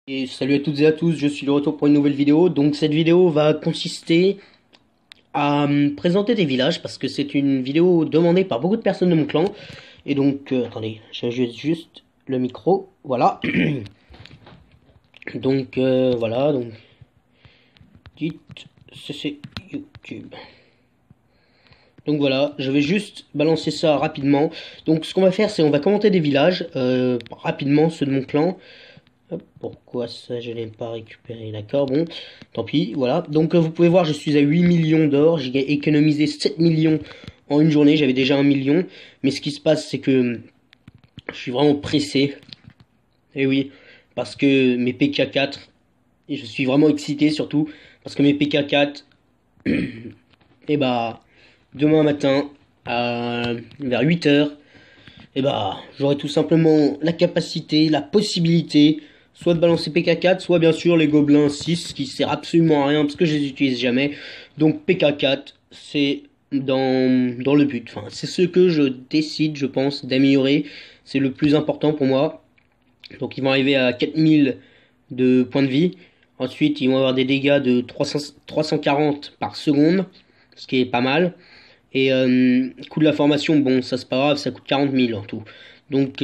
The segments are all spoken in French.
Et salut à toutes et à tous, je suis de retour pour une nouvelle vidéo. Donc cette vidéo va consister à présenter des villages parce que c'est une vidéo demandée par beaucoup de personnes de mon clan. Et donc, attendez, j'ajuste juste le micro, voilà. Donc voilà, donc dites c'est YouTube. Donc voilà, je vais juste balancer ça rapidement. Donc ce qu'on va faire, c'est on va commenter des villages rapidement, ceux de mon clan. Pourquoi ça je n'ai pas récupéré, d'accord, bon, tant pis, voilà. Donc vous pouvez voir, je suis à 8 millions d'or, j'ai économisé 7 millions en une journée, j'avais déjà 1 million. Mais ce qui se passe, c'est que je suis vraiment pressé. Et oui, parce que mes PK4, et je suis vraiment excité surtout, parce que mes PK4, et bah, demain matin, vers 8 h, et bah, j'aurai tout simplement la capacité, la possibilité, soit de balancer PK4, soit bien sûr les gobelins 6, qui sert absolument à rien, parce que je les utilise jamais. Donc PK4, c'est dans le but. Enfin, c'est ce que je décide, je pense, d'améliorer. C'est le plus important pour moi. Donc ils vont arriver à 4000 de points de vie. Ensuite, ils vont avoir des dégâts de 340 par seconde, ce qui est pas mal. Et coût de la formation, bon, ça c'est pas grave, ça coûte 40 000 en tout. Donc,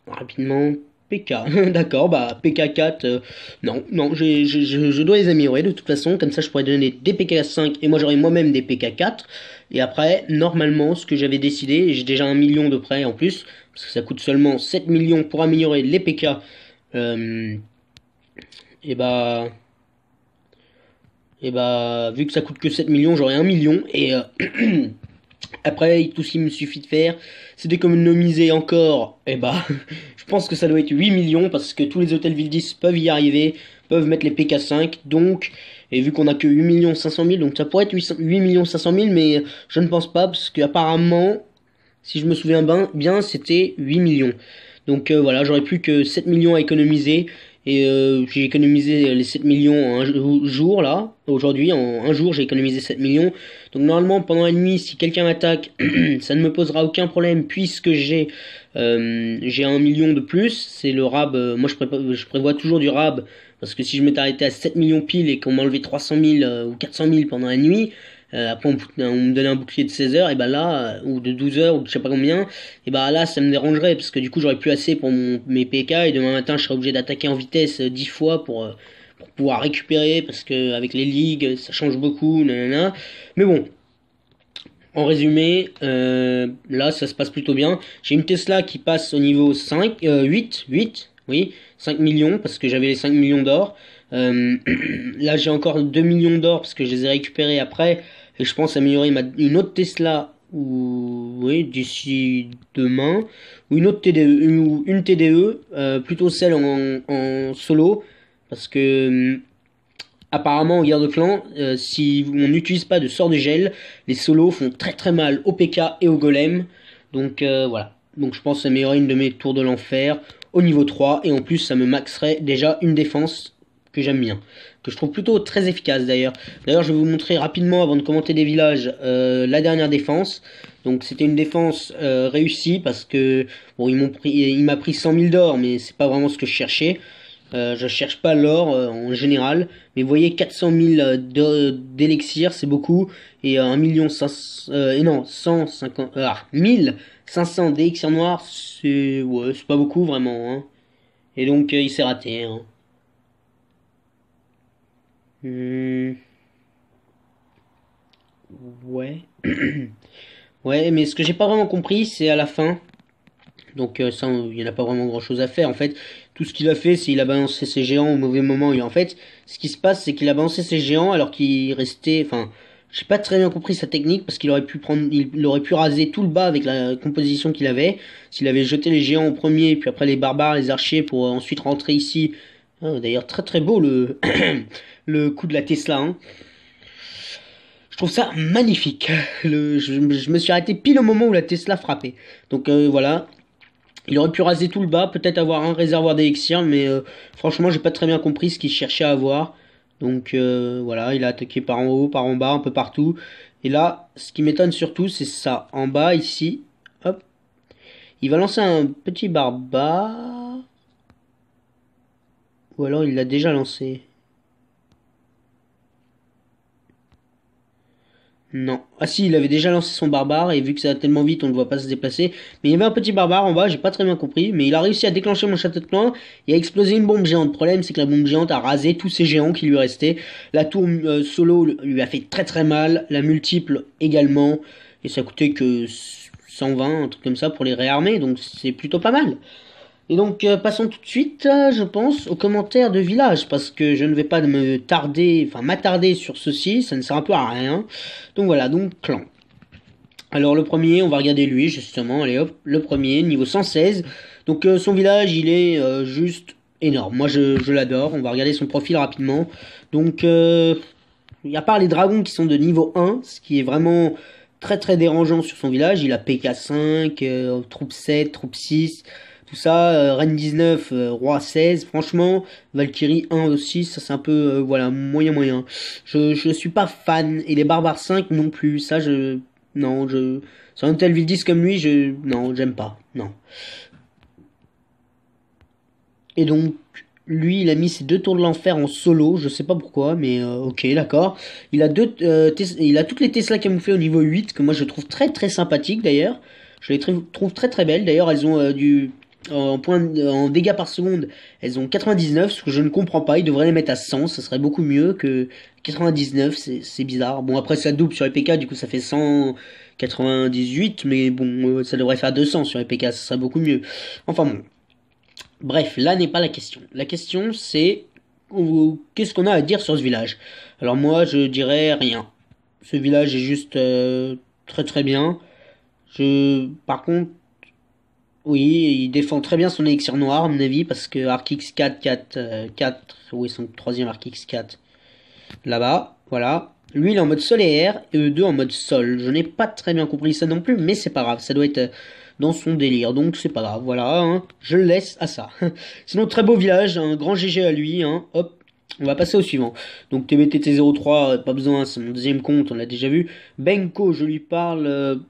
rapidement, PK. D'accord, bah PK4, non, je dois les améliorer de toute façon. Comme ça, je pourrais donner des PK5 et moi j'aurai moi-même des PK4. Et après, normalement, ce que j'avais décidé, j'ai déjà 1 million de prêts en plus, parce que ça coûte seulement 7 millions pour améliorer les PK. Et bah, vu que ça coûte que 7 millions, j'aurai 1 million. Et après, tout ce qu'il me suffit de faire, c'est d'économiser encore. Et bah, je pense que ça doit être 8 millions parce que tous les hôtels Ville 10 peuvent y arriver, peuvent mettre les PK5. Donc, et vu qu'on a que 8 500 000, donc ça pourrait être 8 500 000, mais je ne pense pas parce qu'apparemment, si je me souviens bien, c'était 8 millions. Donc voilà, j'aurais plus que 7 millions à économiser. Et j'ai économisé les 7 millions en un jour là. Aujourd'hui, en un jour, j'ai économisé 7 millions. Donc normalement, pendant la nuit, si quelqu'un m'attaque, ça ne me posera aucun problème puisque j'ai 1 million de plus. C'est le rab. Moi, je prévois toujours du rab. Parce que si je m'étais arrêté à 7 millions pile et qu'on m'enlevait 300 000 ou 400 000 pendant la nuit, après on me donnait un bouclier de 16 heures, et bah là, ou de 12 heures, ou de je sais pas combien, et bah là ça me dérangerait, parce que du coup j'aurais plus assez pour mes PK, et demain matin je serais obligé d'attaquer en vitesse 10 fois pour pouvoir récupérer, parce que avec les ligues ça change beaucoup, nanana. Mais bon, en résumé, là ça se passe plutôt bien. J'ai une Tesla qui passe au niveau 5, 8, oui, 5 millions, parce que j'avais les 5 millions d'or. Là j'ai encore 2 millions d'or parce que je les ai récupérés après et je pense améliorer une autre Tesla ou oui d'ici demain, ou une autre TDE, ou une TDE, plutôt celle en solo, parce que apparemment en guerre de clan, si on n'utilise pas de sort de gel, les solos font très très mal au PK et au golem. Donc voilà, donc je pense améliorer une de mes tours de l'enfer au niveau 3, et en plus ça me maxerait déjà une défense que j'aime bien, que je trouve plutôt très efficace d'ailleurs. D'ailleurs, je vais vous montrer rapidement, avant de commenter des villages, la dernière défense. Donc c'était une défense réussie, parce que bon, il m'a pris 100 000 d'or, mais c'est pas vraiment ce que je cherchais. Je cherche pas l'or en général, mais vous voyez, 400 000 d'élixir, c'est beaucoup, et 1 million 500, non, 150, 1500 d'élixir noir, c'est ouais, c'est pas beaucoup vraiment, hein. Et donc il s'est raté, hein. Ouais. Ouais, mais ce que j'ai pas vraiment compris, c'est à la fin. Donc ça, il n'y en a pas vraiment grand chose à faire. En fait, tout ce qu'il a fait, c'est qu'il a balancé ses géants au mauvais moment. Et en fait, ce qui se passe, c'est qu'il a balancé ses géants alors qu'il restait... Enfin, j'ai pas très bien compris sa technique, parce qu'il aurait pu prendre, il aurait pu raser tout le bas avec la composition qu'il avait. S'il avait jeté les géants en premier, puis après les barbares, les archers, pour ensuite rentrer ici. Ah, d'ailleurs, très très beau le, le coup de la Tesla, hein. Je trouve ça magnifique. Je me suis arrêté pile au moment où la Tesla frappait. Donc voilà. Il aurait pu raser tout le bas, peut-être avoir un réservoir d'élixir, mais franchement, j'ai pas très bien compris ce qu'il cherchait à avoir. Donc voilà, il a attaqué par en haut, par en bas, un peu partout. Et là, ce qui m'étonne surtout, c'est ça. En bas, ici, hop, il va lancer un petit barbare. Ou alors il l'a déjà lancé. Non. Ah si, il avait déjà lancé son barbare et vu que ça va tellement vite, on ne voit pas se déplacer. Mais il y avait un petit barbare en bas, j'ai pas très bien compris. Mais il a réussi à déclencher mon château de clan et à exploser une bombe géante. Le problème, c'est que la bombe géante a rasé tous ces géants qui lui restaient. La tour solo lui a fait très très mal. La multiple également. Et ça coûtait que 120, un truc comme ça pour les réarmer. Donc c'est plutôt pas mal. Et donc, passons tout de suite, je pense, aux commentaires de village, parce que je ne vais pas me tarder, enfin m'attarder sur ceci, ça ne sert un peu à rien. Donc voilà, donc clan. Alors le premier, on va regarder lui, justement, allez hop, le premier, niveau 116. Donc son village, il est juste énorme. Moi, je l'adore, on va regarder son profil rapidement. Donc, à part les dragons qui sont de niveau 1, ce qui est vraiment très très dérangeant sur son village, il a PK5, troupe 7, troupe 6, tout ça, Reine 19, Roi 16, franchement, Valkyrie 1 aussi, ça c'est un peu, voilà, moyen moyen. Je suis pas fan, et les barbares 5 non plus, ça je... Non, je... Sur un tel 10 comme lui, non, j'aime pas, non. Et donc, lui, il a mis ses deux tours de l'enfer en solo, je sais pas pourquoi, mais ok, d'accord. Il a toutes les Tesla camouflées au niveau 8, que moi je trouve très très sympathiques d'ailleurs. Je les trouve très très belles. D'ailleurs, elles ont en dégâts par seconde, elles ont 99, ce que je ne comprends pas. Ils devraient les mettre à 100, ça serait beaucoup mieux que 99, c'est bizarre. Bon, après ça double sur les PK, du coup ça fait 198, mais bon, ça devrait faire 200 sur les PK, ça serait beaucoup mieux. Enfin bon. Bref, là n'est pas la question. La question c'est qu'est-ce qu'on a à dire sur ce village? Alors moi je dirais rien. Ce village est juste très très bien. Par contre, oui, il défend très bien son élixir noir à mon avis parce que ArcX 4, 4, 4, où est son troisième ArcX 4? Là-bas, voilà. Lui il est en mode sol et air et eux deux en mode sol. Je n'ai pas très bien compris ça non plus, mais c'est pas grave. Ça doit être dans son délire, donc c'est pas grave, voilà, hein, je le laisse à ça. Sinon, très beau village, un grand GG à lui, hein, hop, on va passer au suivant. Donc TBTT03, pas besoin, c'est mon deuxième compte, on l'a déjà vu. Benko, je lui parle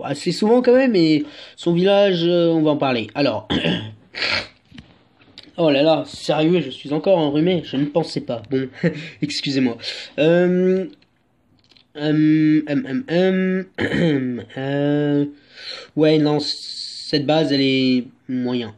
assez souvent quand même, et son village, on va en parler. Alors, oh là là, sérieux, je suis encore enrhumé, je ne pensais pas. Bon, excusez-moi. Ouais, non, cette base, elle est moyen.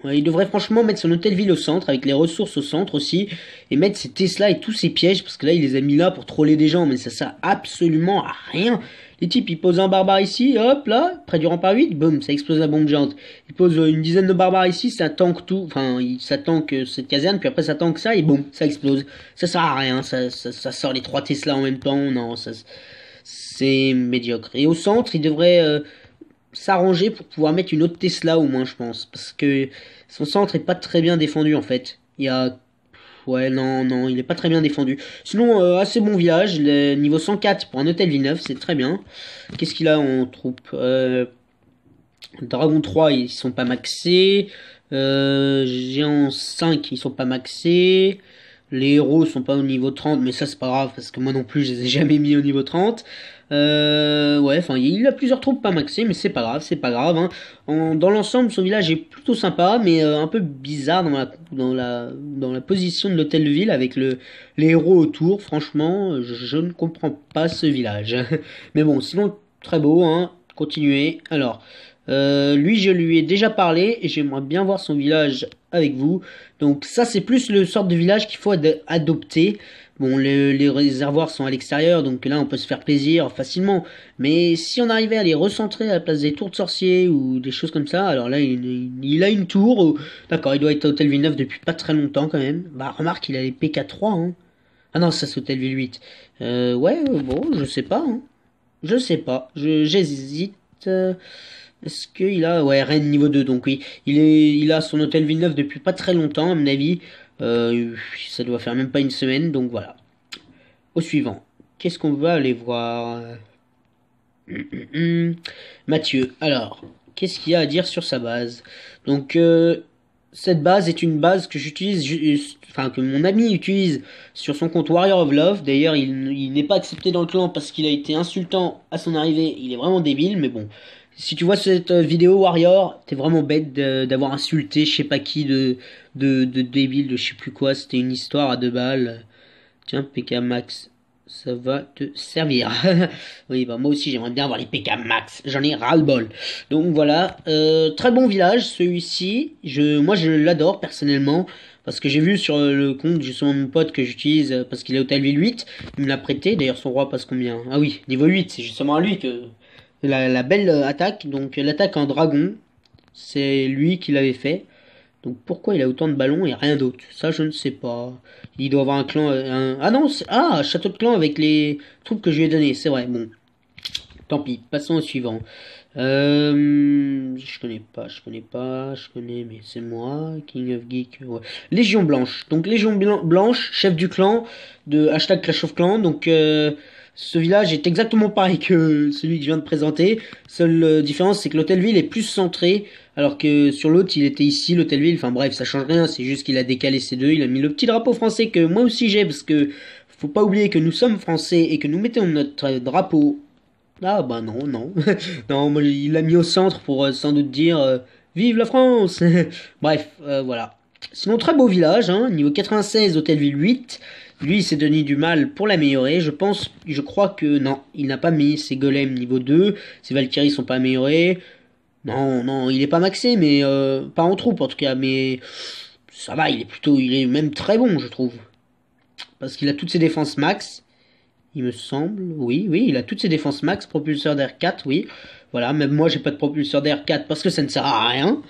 Ouais, il devrait franchement mettre son hôtel ville au centre, avec les ressources au centre aussi, et mettre ses Tesla et tous ses pièges, parce que là, il les a mis là pour troller des gens, mais ça sert absolument à rien. Les types, ils posent un barbare ici, hop, là, près du rempart 8, boum, ça explose la bombe géante. Ils posent une dizaine de barbares ici, ça tank tout, enfin, ça tank cette caserne, puis après ça tank ça, et boum, ça explose. Ça sert à rien, ça sort les trois Tesla en même temps, non, c'est médiocre. Et au centre, il devrait s'arranger pour pouvoir mettre une autre Tesla au moins, je pense, parce que son centre est pas très bien défendu en fait. Il y a ouais, non, non, il est pas très bien défendu. Sinon, assez bon village, le niveau 104 pour un hôtel Villeneuve, c'est très bien. Qu'est-ce qu'il a en troupe Dragon 3, ils sont pas maxés. Géant 5, ils sont pas maxés. Les héros sont pas au niveau 30, mais ça c'est pas grave, parce que moi non plus, je les ai jamais mis au niveau 30. Ouais, enfin, il a plusieurs troupes pas maxées, mais c'est pas grave, hein. Dans l'ensemble, son village est plutôt sympa, mais un peu bizarre dans la position de l'hôtel de ville avec les héros autour. Franchement, je ne comprends pas ce village. Mais bon, sinon, très beau, hein. Continuez. Alors, lui, je lui ai déjà parlé et j'aimerais bien voir son village avec vous. Donc ça, c'est plus le sort de village qu'il faut adopter. Bon, les réservoirs sont à l'extérieur, donc là, on peut se faire plaisir facilement. Mais si on arrivait à les recentrer à la place des tours de sorciers ou des choses comme ça, alors là, il a une tour. D'accord, il doit être à Hôtel Villeneuve depuis pas très longtemps quand même. Bah, remarque, il a les PK3, hein. Ah non, ça c'est Hôtel Ville 8. Ouais, bon, je sais pas, hein. Je sais pas. J'hésite. Est-ce qu'il a... Ouais, Rennes niveau 2, donc oui. Il a son hôtel Villeneuve depuis pas très longtemps, à mon avis. Ça doit faire même pas une semaine, donc voilà. Au suivant. qu'est-ce qu'on va aller voir? Mathieu, alors, qu'est-ce qu'il y a à dire sur sa base? Donc, cette base est une base que j'utilise, enfin, que mon ami utilise sur son compte Warrior of Love. D'ailleurs, il n'est pas accepté dans le clan parce qu'il a été insultant à son arrivée. Il est vraiment débile, mais bon. Si tu vois cette vidéo Warrior, t'es vraiment bête d'avoir insulté je sais pas qui de débile, de je sais plus quoi. C'était une histoire à 2 balles. Tiens, PK Max, ça va te servir. Oui, bah moi aussi j'aimerais bien avoir les PK Max, j'en ai ras-le-bol. Donc voilà, très bon village celui-ci. Moi je l'adore personnellement parce que j'ai vu sur le compte justement de mon pote que j'utilise parce qu'il est Hôtel Ville 8, il me l'a prêté. D'ailleurs son roi passe combien? Ah oui, niveau 8, c'est justement à lui que la belle attaque. Donc l'attaque en dragon, c'est lui qui l'avait fait. Donc pourquoi il a autant de ballons et rien d'autre? Ça, je ne sais pas. Il doit avoir un clan... Ah non, château de clan avec les troupes que je lui ai données. C'est vrai, bon. Tant pis, passons au suivant. Je connais, mais c'est moi. King of Geek, ouais. Légion Blanche. Donc Légion Blanche, chef du clan de hashtag Clash of Clans. Donc ce village est exactement pareil que celui que je viens de présenter. Seule différence, c'est que l'hôtel-ville est plus centré, alors que sur l'autre, il était ici, l'hôtel-ville. Enfin bref, ça change rien, c'est juste qu'il a décalé ces deux. Il a mis le petit drapeau français que moi aussi j'ai, parce que faut pas oublier que nous sommes français et que nous mettons notre drapeau. Ah bah non, non. Non, moi, il l'a mis au centre pour sans doute dire Vive la France. Bref, voilà. Sinon, très beau village, hein, niveau 96, Hôtel-Ville 8. Lui, il s'est donné du mal pour l'améliorer. Je crois que non, il n'a pas mis ses golems niveau 2. Ses Valkyries sont pas améliorés. Non, non, il est pas maxé, mais pas en troupe en tout cas. Mais ça va, il est même très bon, je trouve. Parce qu'il a toutes ses défenses max. Il me semble, oui, oui, il a toutes ses défenses max, propulseur d'air 4, oui. Voilà, même moi j'ai pas de propulseur d'air 4 parce que ça ne sert à rien.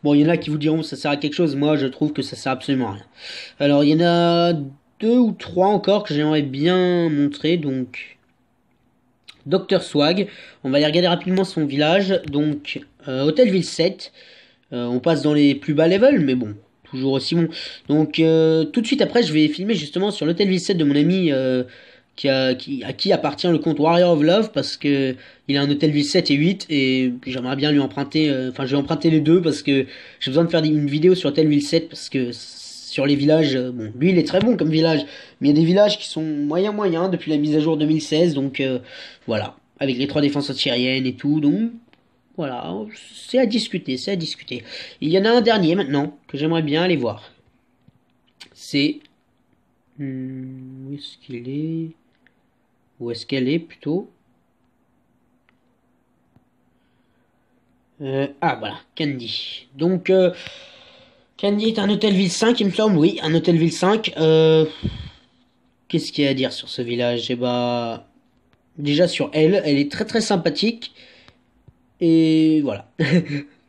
Bon, il y en a qui vous diront que ça sert à quelque chose, moi je trouve que ça sert absolument à rien. Alors, il y en a 2 ou 3 encore que j'aimerais bien montrer, donc... Docteur Swag, on va aller regarder rapidement son village, donc Hôtel Ville 7, on passe dans les plus bas levels, mais bon, toujours aussi bon. Donc tout de suite après je vais filmer justement sur l'Hôtel Ville 7 de mon ami à qui appartient le compte Warrior of Love parce que il a un hôtel ville 7 et 8 et j'aimerais bien lui emprunter, enfin je vais emprunter les deux parce que j'ai besoin de faire une vidéo sur hôtel ville 7 parce que sur les villages, bon lui il est très bon comme village, mais il y a des villages qui sont moyens depuis la mise à jour 2016, donc voilà, avec les 3 défenses antiaériennes et tout, donc voilà, c'est à discuter, c'est à discuter. Il y en a un dernier maintenant que j'aimerais bien aller voir. C'est... où est-ce qu'il est? Où est-ce qu'elle est plutôt? Voilà, Candy. Donc, Candy est un hôtel ville 5, il me semble. Oui, un hôtel ville 5. Qu'est-ce qu'il y a à dire sur ce village? Eh bah, déjà sur elle, elle est très très sympathique. Et voilà.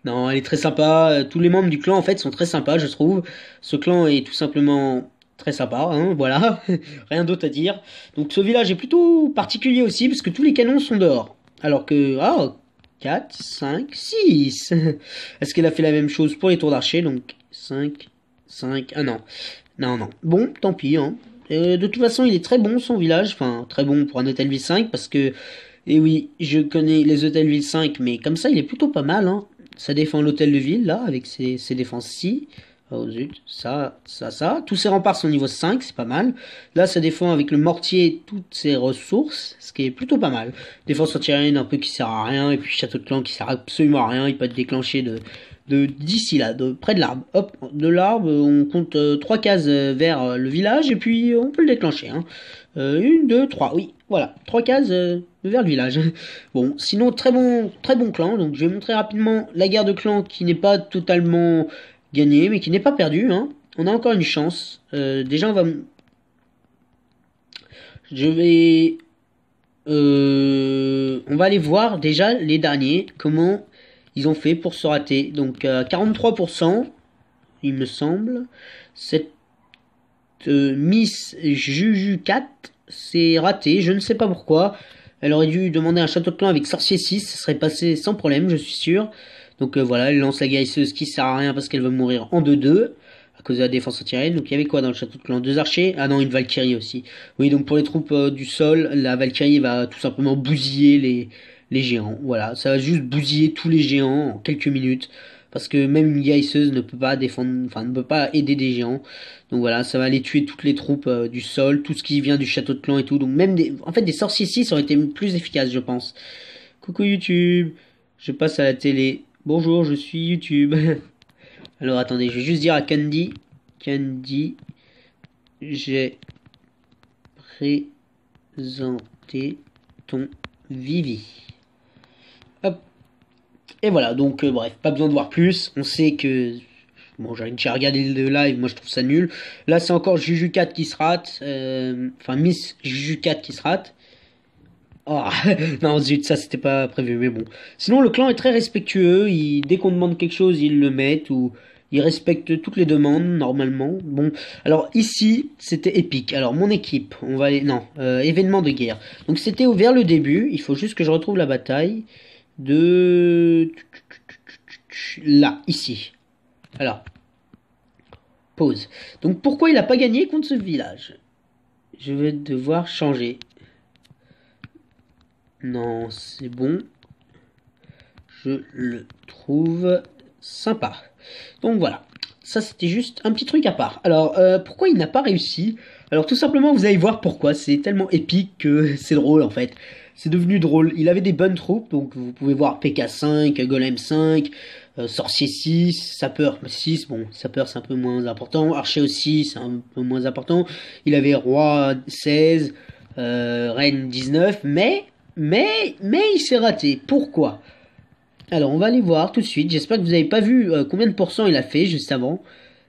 Non, elle est très sympa. Tous les membres du clan, en fait, sont très sympas, je trouve. Ce clan est tout simplement très sympa, hein, voilà. Rien d'autre à dire. Donc ce village est plutôt particulier aussi, parce que tous les canons sont dehors. Alors que... Ah, 4, 5, 6. Est-ce qu'elle a fait la même chose pour les tours d'archer? Donc 5, 5... Ah non. Non, non. Bon, tant pis, hein. De toute façon, il est très bon, son village. Enfin, très bon pour un hôtel ville 5, parce que... Et oui, je connais les hôtels ville 5, mais comme ça, il est plutôt pas mal, hein. Ça défend l'hôtel de ville, là, avec ses défenses-ci. Oh zut, ça. Tous ses remparts sont niveau 5, c'est pas mal. Là, ça défend avec le mortier toutes ses ressources, ce qui est plutôt pas mal. Défense antiaérienne un peu qui sert à rien, et puis château de clan qui sert absolument à rien. Il peut être déclenché d'ici là, près de l'arbre. Hop, de l'arbre, on compte 3 cases vers le village, et puis on peut le déclencher, hein. 1, 2, 3, oui, voilà, 3 cases vers le village. Bon, sinon très bon clan. Donc je vais montrer rapidement la guerre de clan qui n'est pas totalement gagnée, mais qui n'est pas perdue, hein. On a encore une chance. Déjà on va aller voir déjà les derniers comment ils ont fait pour se rater. Donc 43%, il me semble. Cette Miss Juju 4 c'est raté, je ne sais pas pourquoi. Elle aurait dû demander un château de clan avec sorcier 6, ça serait passé sans problème, je suis sûr. Donc voilà, elle lance la guérisseuse qui sert à rien parce qu'elle va mourir en 2-2. à cause de la défense antiaérienne. Donc il y avait quoi dans le château de clan? Deux archers? Ah non, une Valkyrie aussi. Oui, donc pour les troupes du sol, la Valkyrie va tout simplement bousiller les géants. Voilà, ça va juste bousiller tous les géants en quelques minutes. Parce que même une guérisseuse ne peut pas défendre, enfin ne peut pas aider des géants. Donc voilà, ça va aller tuer toutes les troupes du sol, tout ce qui vient du château de clan et tout. Donc même en fait des sorciers 6 auraient été plus efficaces, je pense. Coucou YouTube, je passe à la télé. Bonjour, je suis YouTube. Alors attendez, je vais juste dire à Candy, Candy, j'ai présenté ton Vivi. Hop. Et voilà, donc bref, pas besoin de voir plus. On sait que... Bon, j'ai déjà regardé le live, moi je trouve ça nul. Là, c'est encore Juju 4 qui se rate. Enfin, Miss Juju 4 qui se rate. Oh, non, zut, ça c'était pas prévu, mais bon. Sinon, le clan est très respectueux. Dès qu'on demande quelque chose, ils le mettent ou ils respectent toutes les demandes normalement. Bon, alors ici, c'était épique. Alors, mon équipe, on va aller. Non, événement de guerre. Donc, c'était vers le début. Il faut juste que je retrouve la bataille de. Là, ici. Alors, pause. Donc, pourquoi il n'a pas gagné contre ce village? Je vais devoir changer. Non, c'est bon. Je le trouve sympa. Donc voilà. Ça, c'était juste un petit truc à part. Alors, pourquoi il n'a pas réussi? Alors, tout simplement, vous allez voir pourquoi. C'est tellement épique que c'est drôle, en fait. C'est devenu drôle. Il avait des bonnes troupes. Donc, vous pouvez voir PK5, Golem 5, Sorcier 6, Sapeur 6. Bon, Sapeur, c'est un peu moins important. Archer aussi, c'est un peu moins important. Il avait Roi 16, Reine 19. Mais il s'est raté. Pourquoi? Alors, on va aller voir tout de suite. J'espère que vous n'avez pas vu combien de pourcents il a fait juste avant.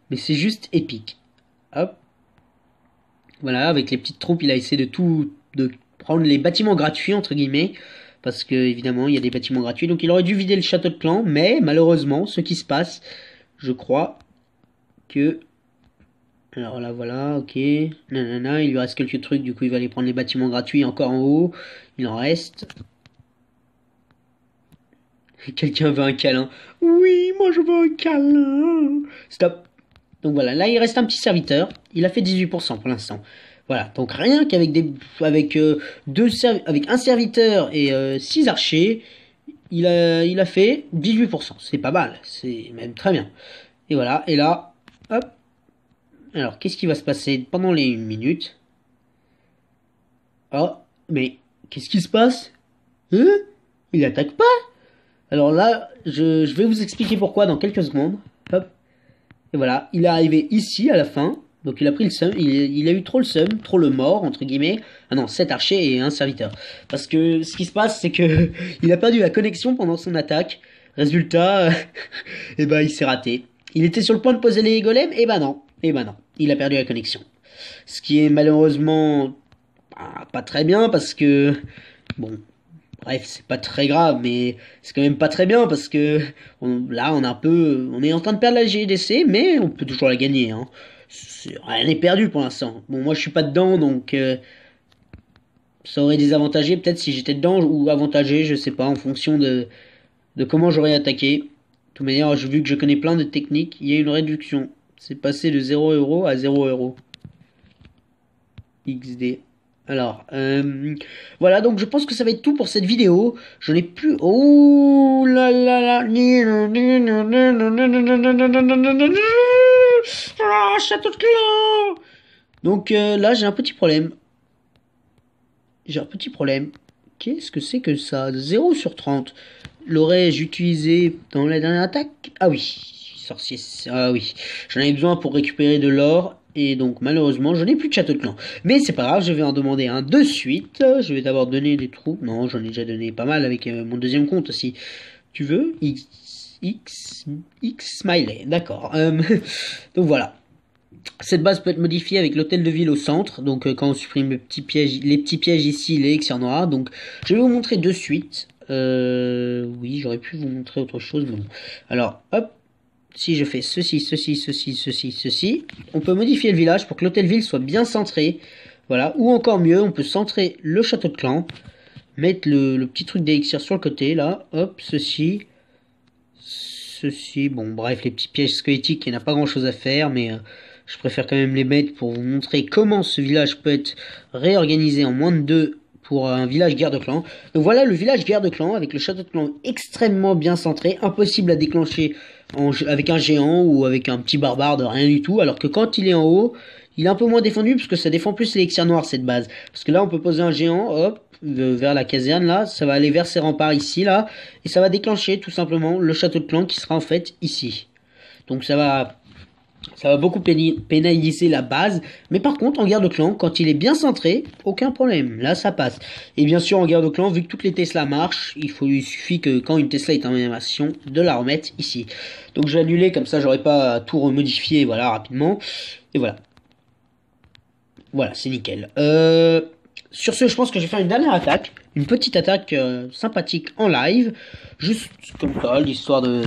Mais c'est juste épique. Hop. Voilà, avec les petites troupes, il a essayé de prendre les bâtiments gratuits, entre guillemets. Parce que, évidemment, il y a des bâtiments gratuits. Donc, il aurait dû vider le château de clan. Mais, malheureusement, ce qui se passe, je crois que... Alors là, voilà, ok. Nanana, il lui reste quelques trucs. Du coup, il va aller prendre les bâtiments gratuits encore en haut. Il en reste... Quelqu'un veut un câlin. Oui, moi je veux un câlin. Stop. Donc voilà, là il reste un petit serviteur. Il a fait 18% pour l'instant. Voilà, donc rien qu'avec avec un serviteur et 6 archers, il a fait 18%. C'est pas mal, c'est même très bien. Et voilà, et là, hop. Alors, qu'est-ce qui va se passer pendant les 1 minute? Oh, mais qu'est-ce qui se passe? Hein? Il attaque pas? Alors là, je vais vous expliquer pourquoi dans quelques secondes. Hop. Et voilà, il est arrivé ici à la fin. Donc il a pris le seum, il a eu trop le seum, trop le mort, entre guillemets. Ah non, 7 archers et un serviteur. Parce que ce qui se passe, c'est que il a perdu la connexion pendant son attaque. Résultat, et ben il s'est raté. Il était sur le point de poser les golems, et ben non. Et ben non, il a perdu la connexion. Ce qui est malheureusement pas très bien parce que... Bon, bref, c'est pas très grave, mais c'est quand même pas très bien parce que là, on est en train de perdre la GDC, mais on peut toujours la gagner. Hein. Rien n'est perdu pour l'instant. Bon, moi, je suis pas dedans, donc ça aurait désavantagé peut-être si j'étais dedans ou avantagé, je sais pas, en fonction de comment j'aurais attaqué. De toute manière, vu que je connais plein de techniques, il y a une réduction. C'est passé de 0 € à 0 €. XD. Alors, voilà, donc je pense que ça va être tout pour cette vidéo. J'en ai plus... Oh là là là... Ah, château de clan. Donc là, j'ai un petit problème. J'ai un petit problème. Qu'est-ce que c'est que ça? 0 sur 30. L'aurais-je utilisé dans la dernière attaque? Ah oui, sorcier... Ah oui, j'en avais besoin pour récupérer de l'or. Et donc malheureusement je n'ai plus de château de clan. Mais c'est pas grave, je vais en demander un de suite. Je vais d'abord donner des troupes. Non, j'en ai déjà donné pas mal avec mon deuxième compte aussi. Tu veux? X Smiley, d'accord. Donc voilà. Cette base peut être modifiée avec l'hôtel de ville au centre. Donc quand on supprime les petits pièges ici, les élixirs noirs. Donc je vais vous montrer de suite. Oui, j'aurais pu vous montrer autre chose. Mais bon. Alors, hop. Si je fais ceci, ceci, ceci, ceci, ceci, on peut modifier le village pour que l'hôtel-ville soit bien centré. Voilà. Ou encore mieux, on peut centrer le château de clan. Mettre le petit truc d'élixir sur le côté, là. Hop, ceci. ceci. Bon, bref, les petits pièges squelettiques, il n'y en a pas grand-chose à faire, mais je préfère quand même les mettre pour vous montrer comment ce village peut être réorganisé en moins de 2 pour un village guerre de clan. Donc voilà le village guerre de clan avec le château de clan extrêmement bien centré, impossible à déclencher avec un géant ou avec un petit barbare de rien du tout, alors que quand il est en haut, il est un peu moins défendu parce que ça défend plus l'élixir noir cette base. Parce que là on peut poser un géant, hop, vers la caserne là, ça va aller vers ses remparts ici là, et ça va déclencher tout simplement le château de clan qui sera en fait ici. Donc ça va beaucoup pénaliser la base, mais par contre en guerre de clan, quand il est bien centré, aucun problème, là ça passe. Et bien sûr en guerre de clan, vu que toutes les Tesla marchent, il suffit que quand une Tesla est en animation, de la remettre ici. Donc je vais annuler, comme ça j'aurai pas à tout remodifier, voilà, rapidement. Et voilà. Voilà, c'est nickel. Sur ce, je pense que je vais faire une dernière attaque, une petite attaque sympathique en live, juste comme ça, l'histoire de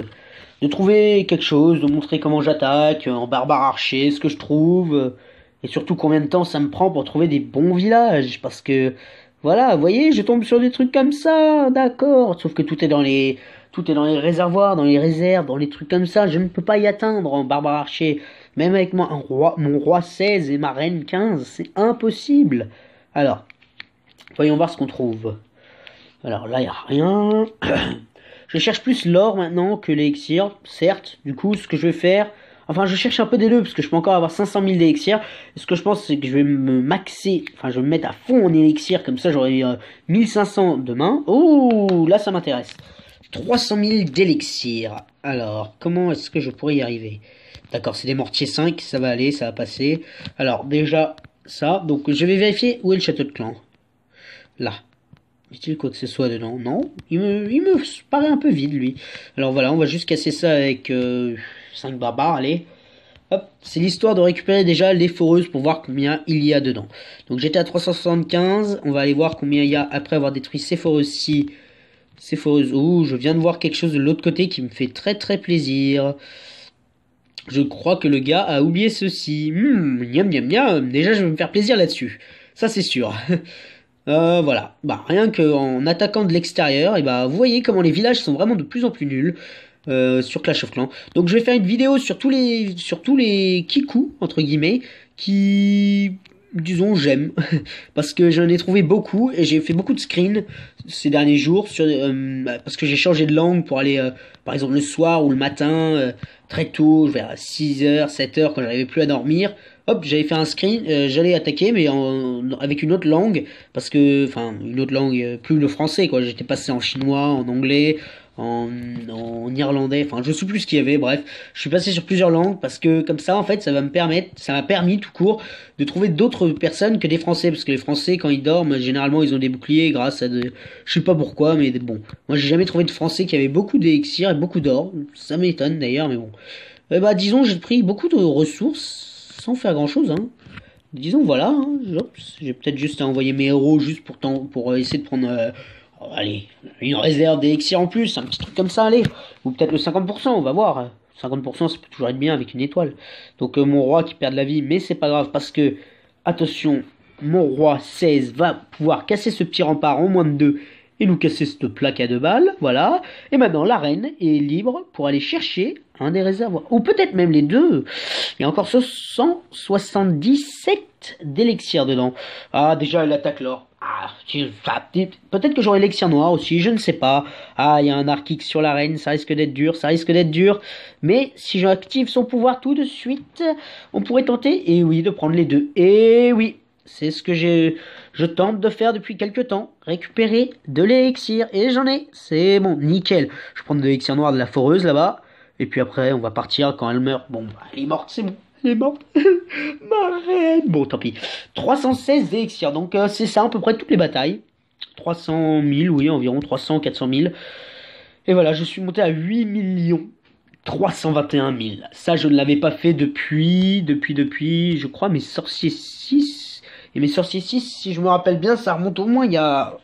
trouver quelque chose, de montrer comment j'attaque, en barbare archer, ce que je trouve, et surtout combien de temps ça me prend pour trouver des bons villages, parce que, voilà, vous voyez, je tombe sur des trucs comme ça, d'accord, sauf que tout est dans les réservoirs, dans les réserves, dans les trucs comme ça, je ne peux pas y atteindre en barbare archer, même avec moi, mon roi 16 et ma reine 15, c'est impossible. Alors, voyons voir ce qu'on trouve. Alors là, il n'y a rien. Je cherche plus l'or maintenant que l'élixir, certes. Du coup, ce que je vais faire... Enfin, je cherche un peu des deux, parce que je peux encore avoir 500 000 d'élixir. Ce que je pense, c'est que je vais me maxer... Enfin, je vais me mettre à fond en élixir, comme ça j'aurai 1500 demain. Oh, là, ça m'intéresse. 300 000 d'élixir. Alors, comment est-ce que je pourrais y arriver? D'accord, c'est des mortiers 5, ça va aller, ça va passer. Alors, déjà, ça. Donc, je vais vérifier où est le château de clan. Là. Y a-t-il quoi que ce soit dedans? Non, il me paraît un peu vide, lui. Alors voilà, on va juste casser ça avec 5 barbares, allez. Hop, c'est l'histoire de récupérer déjà les foreuses pour voir combien il y a dedans. Donc j'étais à 375, on va aller voir combien il y a après avoir détruit ces foreuses-ci. Ces foreuses, ouh, je viens de voir quelque chose de l'autre côté qui me fait très très plaisir. Je crois que le gars a oublié ceci. Miam miam miam, déjà je vais me faire plaisir là-dessus. Ça c'est sûr. Voilà, bah rien qu'en attaquant de l'extérieur, et bah vous voyez comment les villages sont vraiment de plus en plus nuls sur Clash of Clans. Donc je vais faire une vidéo sur tous les kikus entre guillemets qui disons j'aime parce que j'en ai trouvé beaucoup et j'ai fait beaucoup de screens ces derniers jours parce que j'ai changé de langue pour aller par exemple le soir ou le matin très tôt vers 6h, 7h quand j'arrivais plus à dormir. Hop, j'avais fait un screen, j'allais attaquer, mais avec une autre langue, parce que, enfin, une autre langue, plus le français, quoi. J'étais passé en chinois, en anglais, en irlandais, enfin, je sais plus ce qu'il y avait, bref. Je suis passé sur plusieurs langues, parce que, comme ça, en fait, ça m'a permis, tout court, de trouver d'autres personnes que des Français, parce que les Français, quand ils dorment, généralement, ils ont des boucliers grâce à je sais pas pourquoi, mais bon. Moi, j'ai jamais trouvé de Français qui avait beaucoup d'élixir et beaucoup d'or. Ça m'étonne, d'ailleurs, mais bon. Bah, disons, j'ai pris beaucoup de ressources, sans faire grand chose, hein. Disons voilà, hein, j'ai peut-être juste à envoyer mes héros juste pour essayer de prendre allez, une réserve d'élixir en plus, un petit truc comme ça, allez. Ou peut-être le 50%, on va voir. 50% ça peut toujours être bien avec une étoile. Donc mon roi qui perd de la vie, mais c'est pas grave parce que, attention, mon roi 16 va pouvoir casser ce petit rempart en moins de 2 et nous casser cette plaque à 2 balles, voilà. Et maintenant la reine est libre pour aller chercher un des réservoirs. Ou peut-être même les deux. Il y a encore 177 d'élixir dedans. Ah, déjà elle attaque l'or. Ah, peut-être que j'aurai l'élixir noir aussi, je ne sais pas. Ah, il y a un arc X sur la reine, ça risque d'être dur, ça risque d'être dur. Mais si j'active son pouvoir tout de suite, on pourrait tenter, et oui, de prendre les deux. Et oui, c'est ce que je tente de faire depuis quelques temps. Récupérer de l'élixir, et j'en ai. C'est bon, nickel. Je prends de l'élixir noir de la foreuse là-bas. Et puis après, on va partir quand elle meurt. Bon, bah, elle est morte, c'est bon. Elle est morte. Ma reine. Bon, tant pis. 316 élixirs. Donc, c'est ça à peu près toutes les batailles. 300 000, oui, environ 300, 400 000. Et voilà, je suis monté à 8 321 000. Ça, je ne l'avais pas fait depuis, je crois, mes sorciers 6. Et mes sorciers 6, si je me rappelle bien, ça remonte au moins il y a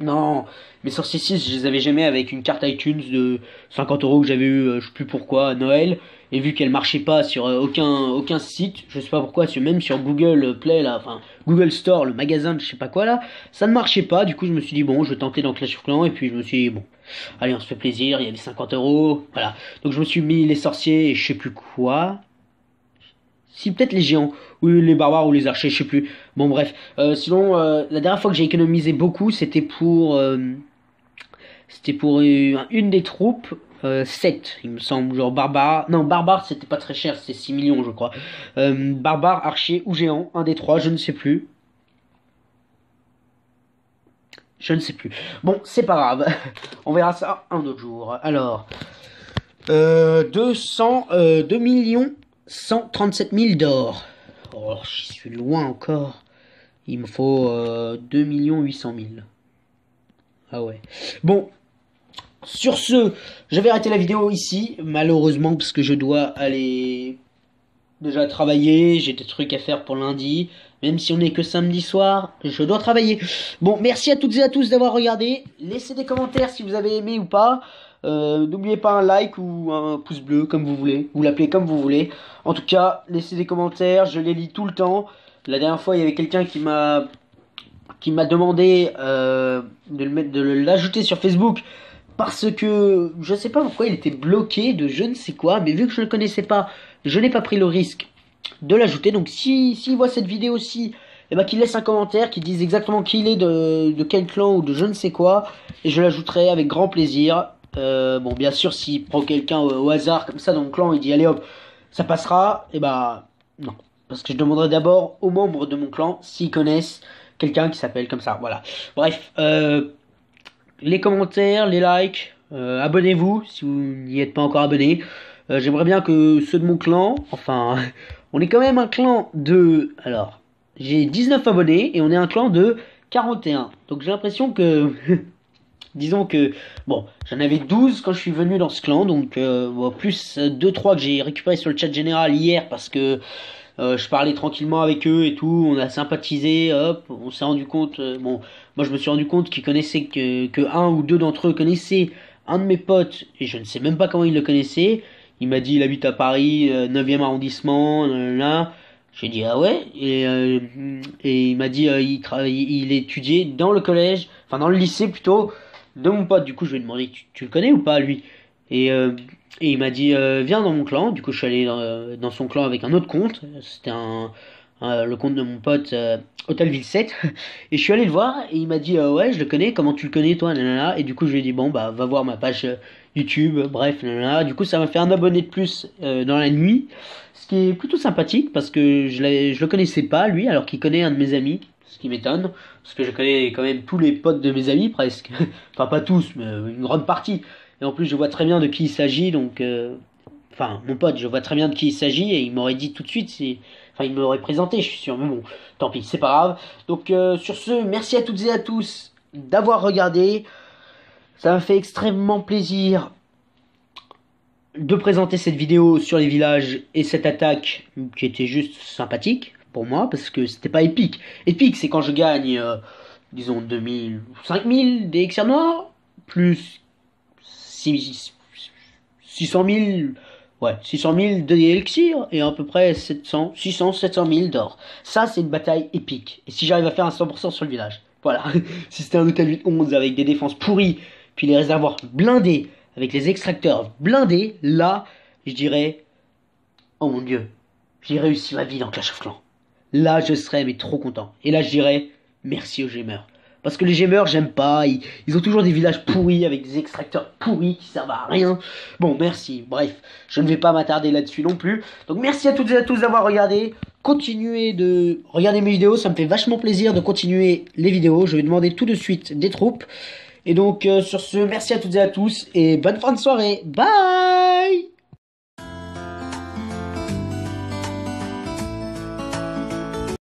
Non, mes sorciers 6, je les avais jamais avec une carte iTunes de 50 euros que j'avais eu, je sais plus pourquoi, à Noël. Et vu qu'elle marchait pas sur aucun site, je sais pas pourquoi, même sur Google Play, là, enfin, Google Store, le magasin de je sais pas quoi, là, ça ne marchait pas. Du coup, je me suis dit, bon, je vais tenter dans Clash of Clans. Et puis, je me suis dit, bon, allez, on se fait plaisir, il y avait 50 euros. Voilà. Donc, je me suis mis les sorciers et je sais plus quoi. Si, peut-être les géants, ou les barbares, ou les archers, je sais plus. Bon, bref. Sinon, la dernière fois que j'ai économisé beaucoup, c'était pour une des troupes. 7, il me semble. Genre barbare. Non, barbare, c'était pas très cher, c'était 6 millions, je crois. Barbare, archer ou géant, un des trois, je ne sais plus. Je ne sais plus. Bon, c'est pas grave. On verra ça un autre jour. Alors, 2 millions 137 000 d'or. Oh, j'y suis loin encore. Il me faut 2 800 000. Ah ouais. Bon, sur ce, je vais arrêter la vidéo ici, malheureusement, parce que je dois aller déjà travailler. J'ai des trucs à faire pour lundi. Même si on n'est que samedi soir, je dois travailler. Bon, merci à toutes et à tous d'avoir regardé. Laissez des commentaires si vous avez aimé ou pas. N'oubliez pas un like ou un pouce bleu, comme vous voulez. Vous l'appelez comme vous voulez. En tout cas, laissez des commentaires. Je les lis tout le temps. La dernière fois, il y avait quelqu'un qui m'a demandé de l'ajouter sur Facebook parce que je sais pas pourquoi il était bloqué de je ne sais quoi, mais vu que je ne le connaissais pas, je n'ai pas pris le risque de l'ajouter. Donc s'il voit cette vidéo aussi, eh ben, qu'il laisse un commentaire, qu'il dise exactement qui il est, de quel clan ou de je ne sais quoi, et je l'ajouterai avec grand plaisir. Bon, bien sûr, s'il prend quelqu'un au hasard comme ça dans le clan, il dit allez hop, ça passera, et bah non. Parce que je demanderai d'abord aux membres de mon clan s'ils connaissent quelqu'un qui s'appelle comme ça. Voilà. Bref, les commentaires, les likes, abonnez-vous si vous n'y êtes pas encore abonné. J'aimerais bien que ceux de mon clan, enfin, on est quand même un clan de... Alors, j'ai 19 abonnés et on est un clan de 41. Donc j'ai l'impression que... Disons que, bon, j'en avais 12 quand je suis venu dans ce clan, donc bon, plus 2-3 que j'ai récupéré sur le chat général hier parce que je parlais tranquillement avec eux et tout, on a sympathisé, hop, on s'est rendu compte, bon, moi je me suis rendu compte qu'ils connaissaient que un ou deux d'entre eux connaissaient un de mes potes, et je ne sais même pas comment ils le connaissaient. Il m'a dit il habite à Paris, 9e arrondissement, là. J'ai dit ah ouais, et il m'a dit il étudiait dans le collège, enfin dans le lycée plutôt, de mon pote. Du coup je lui ai demandé tu le connais ou pas lui? Et, et il m'a dit viens dans mon clan. Du coup je suis allé dans son clan avec un autre compte. C'était le compte de mon pote Hotelville 7. Et je suis allé le voir et il m'a dit ouais je le connais, comment tu le connais toi, nanana. Et du coup je lui ai dit bon bah va voir ma page YouTube, bref, nanana. Du coup ça m'a fait un abonné de plus dans la nuit. Ce qui est plutôt sympathique parce que je le connaissais pas lui alors qu'il connaît un de mes amis. Ce qui m'étonne, parce que je connais quand même tous les potes de mes amis presque. Enfin pas tous, mais une grande partie. Et en plus, je vois très bien de qui il s'agit, donc... Enfin, mon pote, je vois très bien de qui il s'agit, et il m'aurait dit tout de suite, enfin, il m'aurait présenté, je suis sûr, mais bon, tant pis, c'est pas grave. Donc, sur ce, merci à toutes et à tous d'avoir regardé. Ça m'a fait extrêmement plaisir de présenter cette vidéo sur les villages et cette attaque qui était juste sympathique pour moi, parce que c'était pas épique. Épique, c'est quand je gagne, disons, 2000, 5000 des XR noirs, plus 600 000, ouais, 600 000 d'élixir et à peu près 700 000 d'or. Ça, c'est une bataille épique. Et si j'arrive à faire un 100% sur le village, voilà. Si c'était un hôtel 8-11 avec des défenses pourries, puis les réservoirs blindés, avec les extracteurs blindés, là, je dirais, oh mon dieu, j'ai réussi ma vie dans Clash of Clans. Là, je serais mais trop content. Et là, je dirais merci aux gamers. Parce que les gamers, j'aime pas. Ils ont toujours des villages pourris avec des extracteurs pourris qui servent à rien. Bon, merci. Bref, je ne vais pas m'attarder là-dessus non plus. Donc, merci à toutes et à tous d'avoir regardé. Continuez de regarder mes vidéos. Ça me fait vachement plaisir de continuer les vidéos. Je vais demander tout de suite des troupes. Et donc, sur ce, merci à toutes et à tous. Et bonne fin de soirée. Bye!